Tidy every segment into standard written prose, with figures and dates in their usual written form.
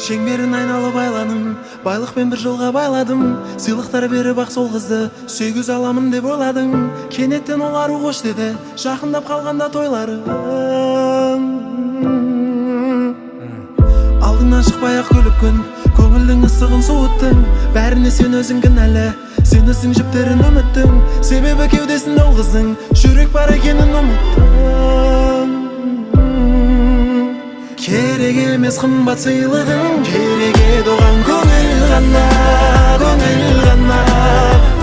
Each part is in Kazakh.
Шеңберін айналып айланым, байлықпен бір жолға байладым. Сыйлықтар беріп ақ сол қызды сүйгіз аламын деп ойладым. Кенеттен ол ару қош деді, жақындап қалғанда тойларың. Алдыңнан шықпай ақ көліп күн, көңілдің ыстығын суыттың. Бәріне сен өзің кінәлі, сен ісің жіптерін үміттің. Себебі кеудесінде ол қыздың жүрек бар екенін ұмыттың. Керек емес қымбат сыйлығың, керек еді оған көңіл ғана, көңіл ғана.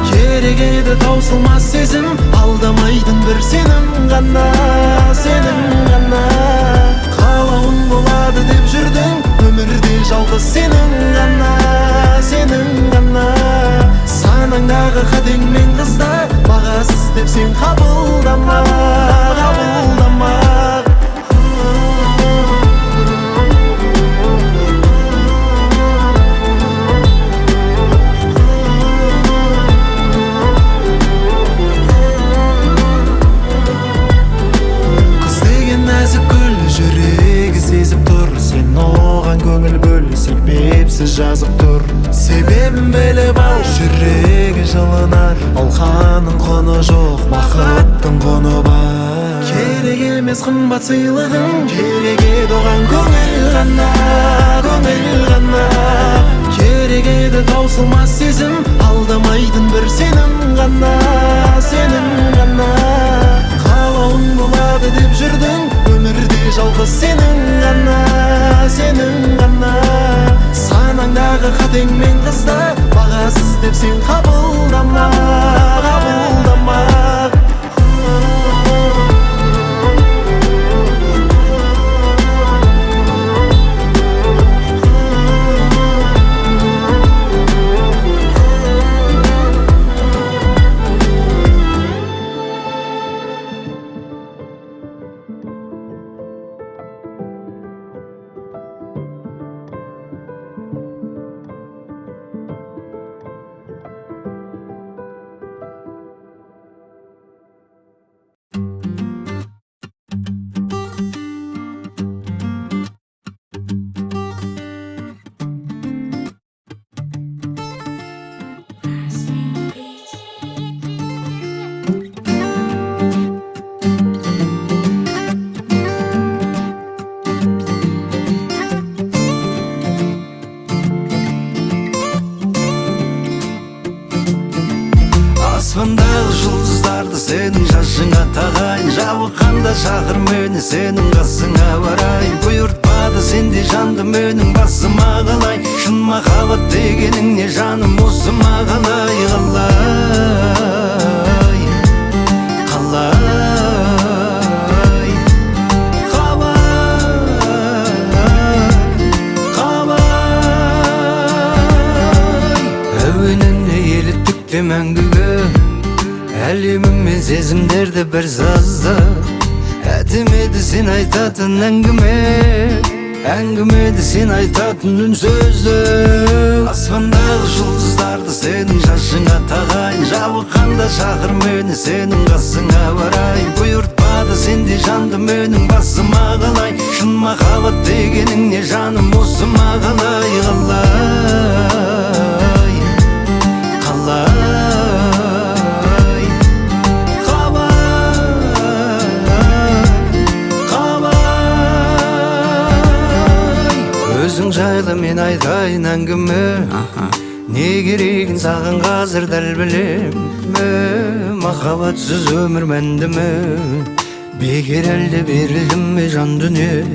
Керек еді таусылмас сезім, алдамайтын бір сенім ғана, сенім ғана. Қалауың болады деп жүрдің, өмірде жалғыз сенің ғана, сенің ғана. Санаңдағы қатең мен қызда, бағасыз деп сен қабылдама, қабылдама. Көңіл бөлі себепсіз жазып тұр, себебін біліп ал, жүрегі жылынар. Алқаның құны жоқ, бақыттың құны бар. Керек емес қымбат сыйлығың, керек еді оған көңіл ғана, көңіл ғана. Керек еді таусылмас сезім, алдамайтын бір сенім ғана, сенім ғана. Қалауың болады деп жүрдің, өмірде жалғыз сенің ғана, сенің ғана. Санаңдағы қатең мен қызда, бағасыз деп сен қабылдама, қабылдама. Аспандағы жұлдыздарды сенің жашыңа тағайын, жабыққанда шақыр мені сенің қасыңа барайын. Бұйыртпады сендей жанды менің басыма қалай, шын махаббат дегенің не жаным осы мағалай. Қалай, қалай, қалай. Әуеніне еліттік те мәңгіге, әлемім мен сезімдерді бір сазда. Әдемеді сен айтатын әңгіме, әңгімеді сен айтатын үн сөзді. Аспандағы жұлдыздарды сенің жашыңа тағайын, жабыққанда шақыр мені сенің қасыңа барайын. Бұйыртпады сендей жанды менің басыма қалай, шын махаббат дегенің не жаным осы мағалай. Қалай, қалай. Өзің жайлы мен айтайын әңгіме, не керегін саған қазір дәл білем. Махаббатсыз өмір мәнді ме, бекер әлде берілдім ме жан дүние.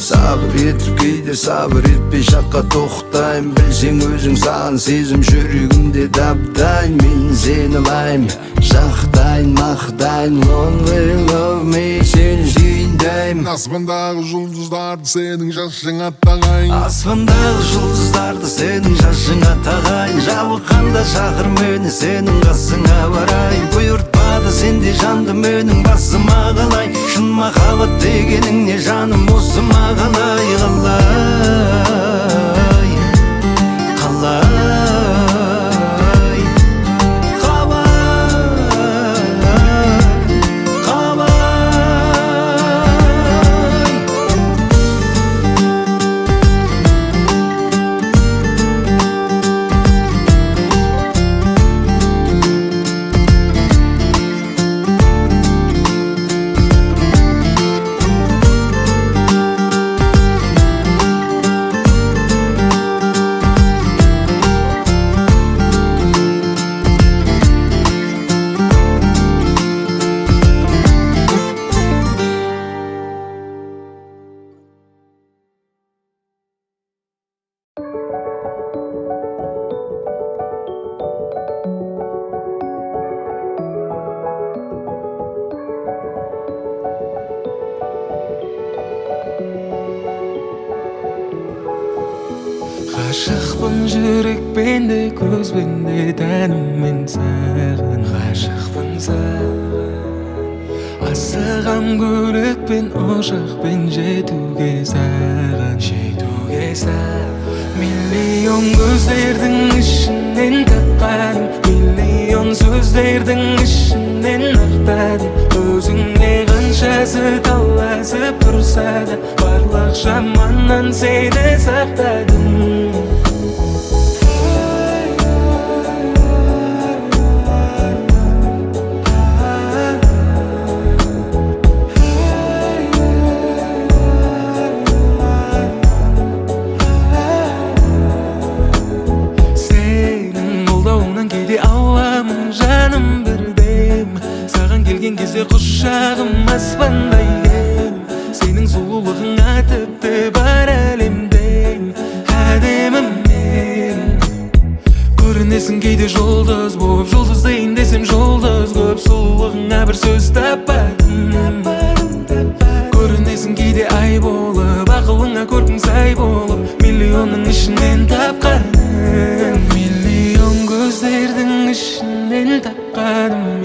Сабыр етіп кейде сабыр етпей шаққа тоқтайын, білсең өзің саған сезім жүрегімде дабдайын. Мен сені лайым, жақтайын, мақтайын, lonely love me, сені сүйіндайым. Аспандағы жұлдыздарды сенің жашыңа тағайын, аспандағы жұлдыздарды сенің жашыңа тағайын. Жабыққанда шақыр мені сенің қасыңа барайын. Бұйыртпады сендей жанды менің басыма қалай, шын махаббат дегенің не жаным осы мағалай. Қалай, қалай. Ғашықпын жүрекпен де көзбен де тәніммен саған ғашықпын саған асығам көлікпен ұшақпен жетуге саған миллион көздердің ішінен тапқаным миллион сөздердің ішінен ақтадым өзіңе қаншасы таласып тұрса да барлық жаманнан сені сақтадым кезде құшағым аспандай кең сенің сұлулығыңа тіпті бар әлемде әдемім мен көрінесің кейде жұлдыз болып жұлдыздайын десем жұлдыз көп сұлулығыңа бір сөз таппадым көрінесің кейде ай болып ақылыңа көркің сай болып миллионның ішінен тапқаным миллион көздердің ішінен тапқаным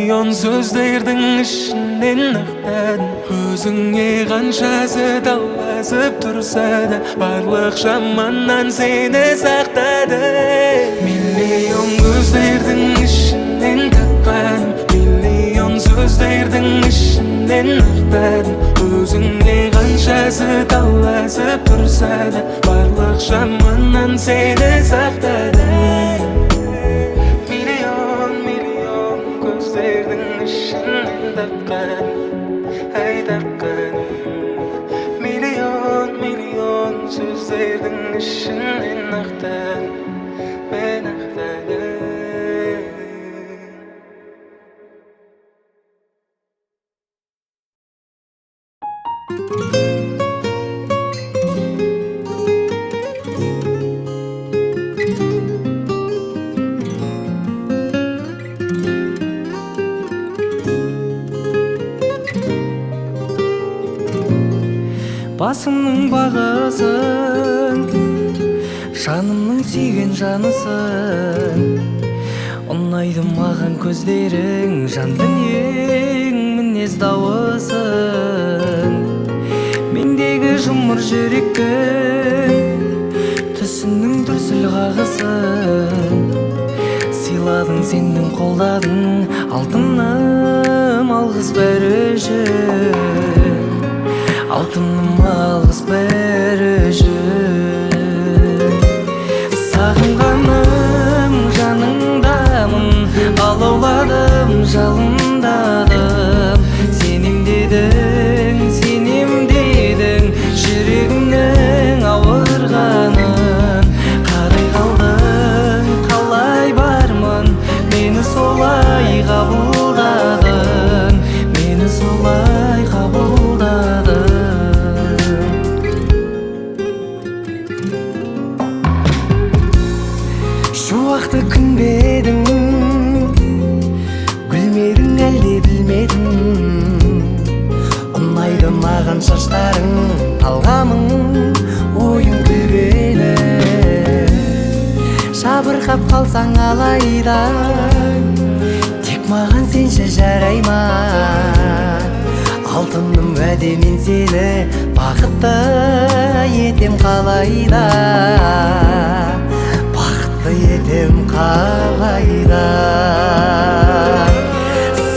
миллион сөздердің ішінен ақтадым өзіңе қаншасы таласып тұрса да барлық жаманнан сені сақтадым миллион көздердің ішінен тапқаным миллион сөздердің ішінен ақтадым өзіңе қаншасы таласып тұрса да барлық жаманнан сені сақтадым миллион сөздердің ішінен ақтадым мен ақтадым басымның бағасын жанымның сүйген жанысың ұнайды маған көздерің жан дүниең мінез дауысың мендегі жұмыр жүректің түсінің дүрсіл қағысын сыйладың сенің қолдадың алтыным алғыс бәрі үшін алтыным алғыс бәрі үшін сағынғаным жаныңдамын алауладым жалындадым сенем дедің жүрегімнің ауырғанын қарай қалдың қалай бармын мені солай қабылдадың мені солай қабылдадың шуақты күнбедің гүлмедің әлде білмедің ұнайды маған шаштарың талғамың ойың күлгені жабырқап қалсаң алайда тек маған сенші жарай ма алтыным уәде мен сені бақытты етем қалайда етем қалайда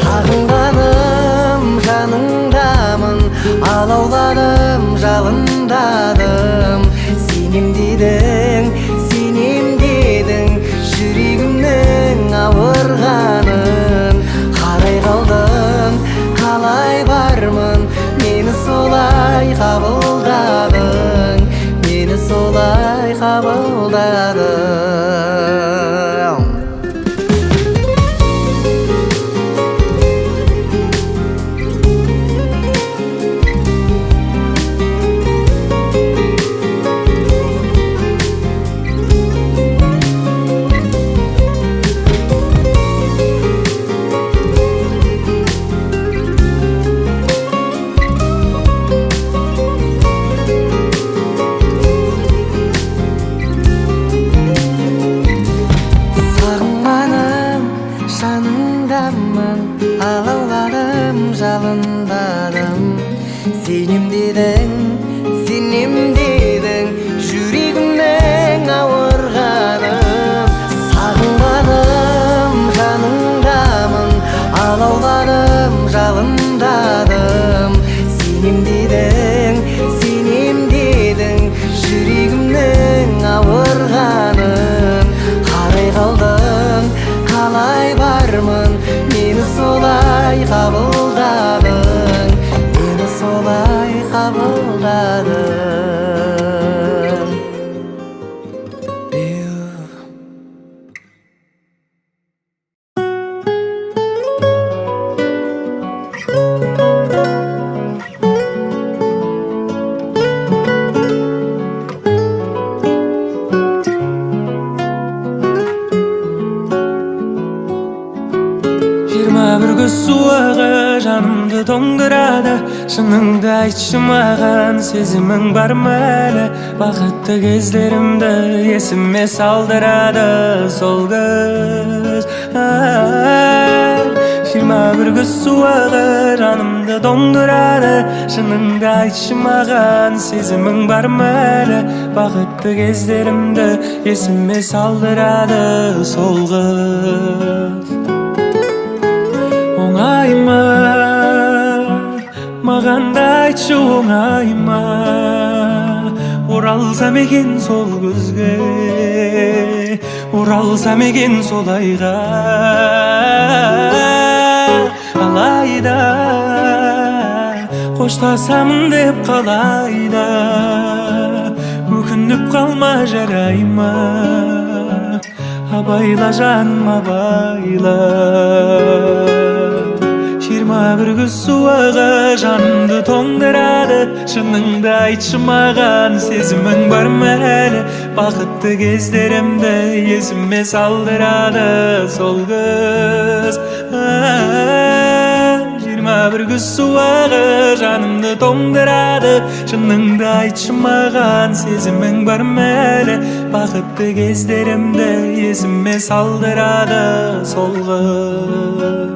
сағынғаным жаныңдамын алауладым жалындадым сенем дедің жүрегімнің ауырғанын қарай қалдың қалай бармын мені солай қабылдадың мені солай қабылдадың тоңдырады. Шыныңды айтшы маған, сезімің бар ма әлі? Бақытты кездерімді есіме салдырады сол көз. 21 күз суығы жанымды тоңдырады. Шыныңды айтшы маған, сезімің бар ма әлі? Бақытты кездерімді есіме салдырады сол қыз. Оңай ма, маған да айтшы оңай ма? Оралсам екен сол күзге, оралсам екен сол айға. Алайда қоштасамын деп қалайда, өкініп қалма жарай ма? Абайла жаным абайла. 21 күз суығы жанымды тоңдырады. Шыныңды айтшы маған, сезімің бар ма әлі? Бақытты кездерімді есіме салдырады сол көз. 21 күз суығы жанымды тоңдырады. Шыныңды айтшы маған, сезімің бар ма әлі? Бақытты кездерімді есіме салдырады сол қыз.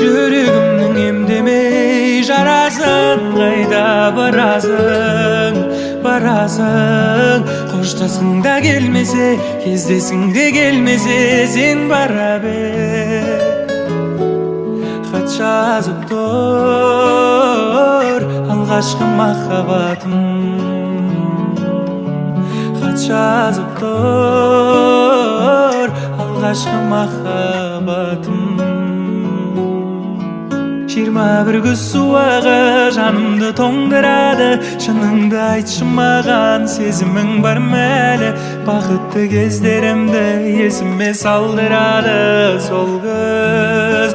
Жүрегімнің емдемей жарасын, қайда барасың, барасың? Қоштасқың да келмесе, кездесің де келмесе, сен бара бер. Хат жазып тұр алғашқы махаббатым, хат жазып тұр алғашқы махаббатым. 21 күз суығы жанымды тоңдырады. Шыныңды айтшы маған, сезімің бар ма әлі? Бақытты кездерімді есіме салдырады сол көз.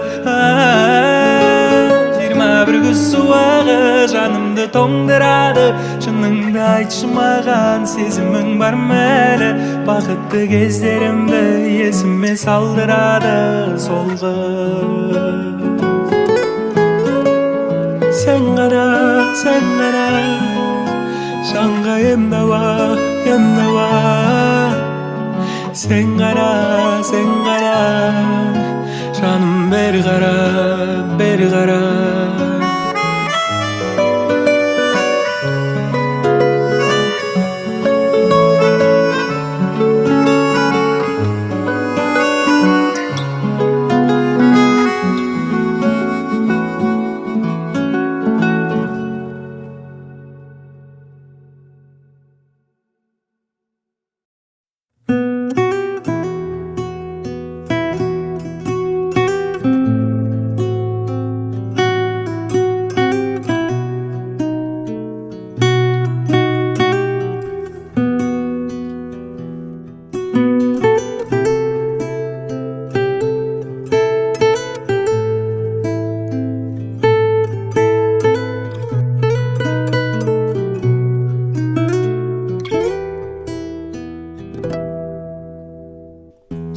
21 күз суығы жанымды тоңдырады. Шыныңды айтшы маған, сезімің бар ма әлі? Бақытты кездерімді есіме салдырады сол қыз. Sen qara, şanğa emdava, emdava. Sen qara, şanım ber qara, ber qara.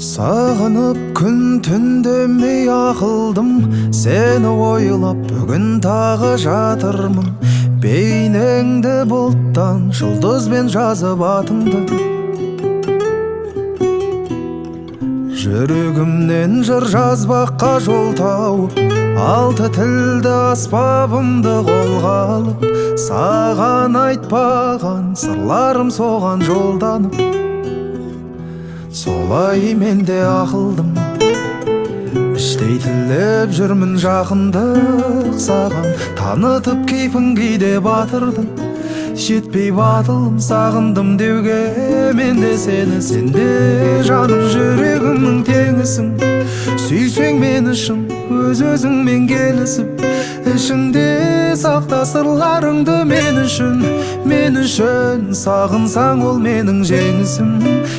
Сағынып күн түндемей ақылдым, сені ойлап бүгін тағы жатырмын. Бейнеңді бұлттан жұлдызбен жазып атымды, жүрегімнен жыр жазбаққа жол тауып, алты тілді аспабымды қолға алып, саған айтпаған сырларым соған жолданып, солай мен де ақылдым. Іштей тілеп жүрмін жақындық саған, танытып кейпін кейде батырдым. Жетпей батылым сағындым деуге мен де сені, сен де жаным жүрегімнің теңісің. Сүйсең мен үшін өз-өзіңмен келісіп, ішіңде сақта сырларыңды мен үшін сағынсаң ол менің жеңісім.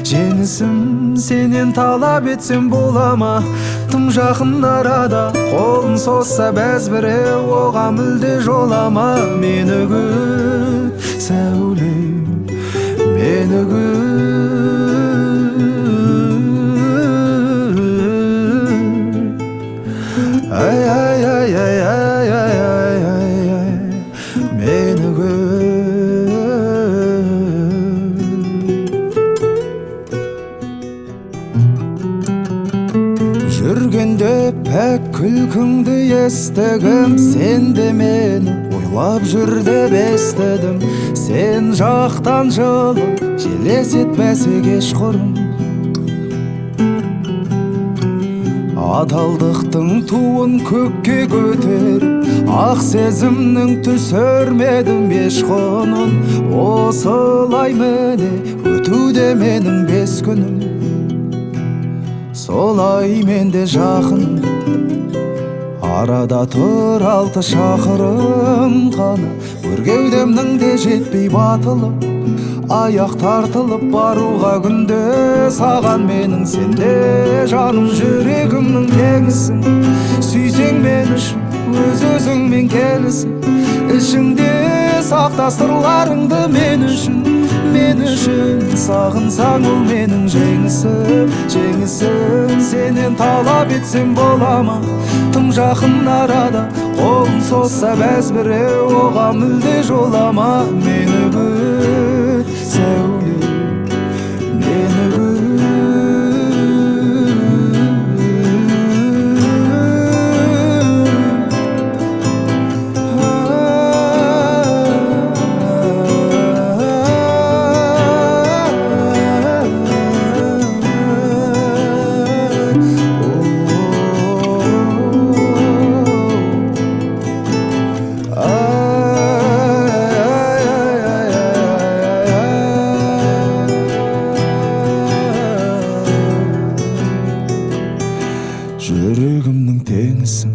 Жеңісім сенен талап етсем бола ма? Тым жақын арада қолын созса бәзбіреу, оған мүлде жолама. Мені күт сәулем, мені күт. Ай, ай, ай, ай, пәк күлкіңді естігім, сен де мені ойлап жүр деп естідім. Сен жақтан жылы желес етпәсе кешқұрым. Адалдықтың туын көкке көтеріп, ақ сезімнің түсірмедім еш құнын. Осылай міне өтуде менің 5 күнім. Солай менде жақын, арада тұр 6 шақырым ғана. Бір кеудемнің де жетпей батылы, аяқ тартылып баруға күнде саған менің. Сенде жаным жүрегімнің теңісің, сүйсең мен үшін өз-өзіңмен келісің. Ішіңде сақта сырларыңды мен үшін сағынсаң ол менің жеңісім. Сенен талап етсем бола ма? Тым жақын арада қолын созса бәз біреу, оған мүлде жолама. Мені күт сәуле, мені күт. Жүрегімнің теңісің,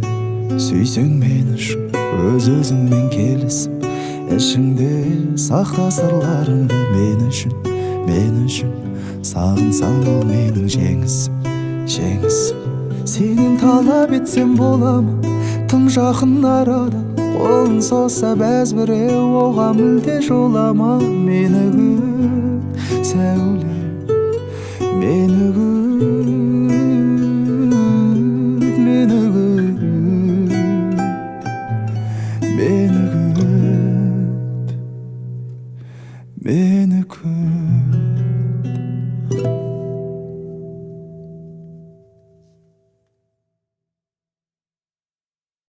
сүйсең мен үшін өз-өзіңмен келісім. Ішіңде сақта сырларыңды мен үшін сағынсаң ол менің жеңісім. Сенен талап етсем бола ма? Тым жақын арада қолын созса бәз біреу, оған мүлде жолама. Мені күт сәуле, мені күт, мені күт, мені